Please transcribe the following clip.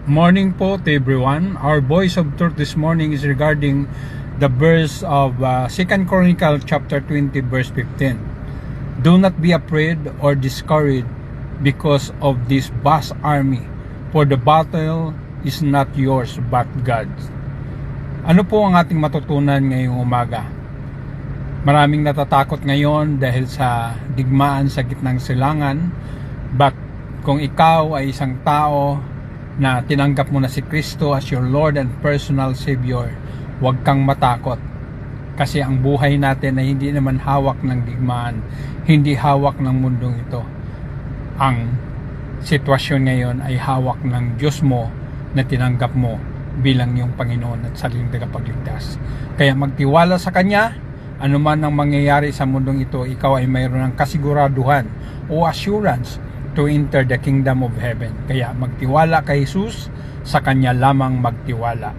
Morning po to everyone. Our voice of truth this morning is regarding the verse of 2 Chronicles chapter 20 verse 15. Do not be afraid or discouraged because of this vast army, for the battle is not yours but God's. Ano po ang ating matutunan ngayong umaga? Maraming natatakot ngayon dahil sa digmaan sa gitnang silangan, but kung ikaw ay isang tao na tinanggap mo na si Kristo as your Lord and personal Savior, huwag kang matakot. Kasi ang buhay natin ay hindi naman hawak ng digmaan, hindi hawak ng mundong ito. Ang sitwasyon ngayon ay hawak ng Diyos mo na tinanggap mo bilang iyong Panginoon at sariling tagapagligtas. Kaya magtiwala sa Kanya, anuman ang mangyayari sa mundong ito, ikaw ay mayroon ng kasiguraduhan o assurance to enter the kingdom of heaven. Kaya magtiwala kay Jesus, sa Kanya lamang magtiwala.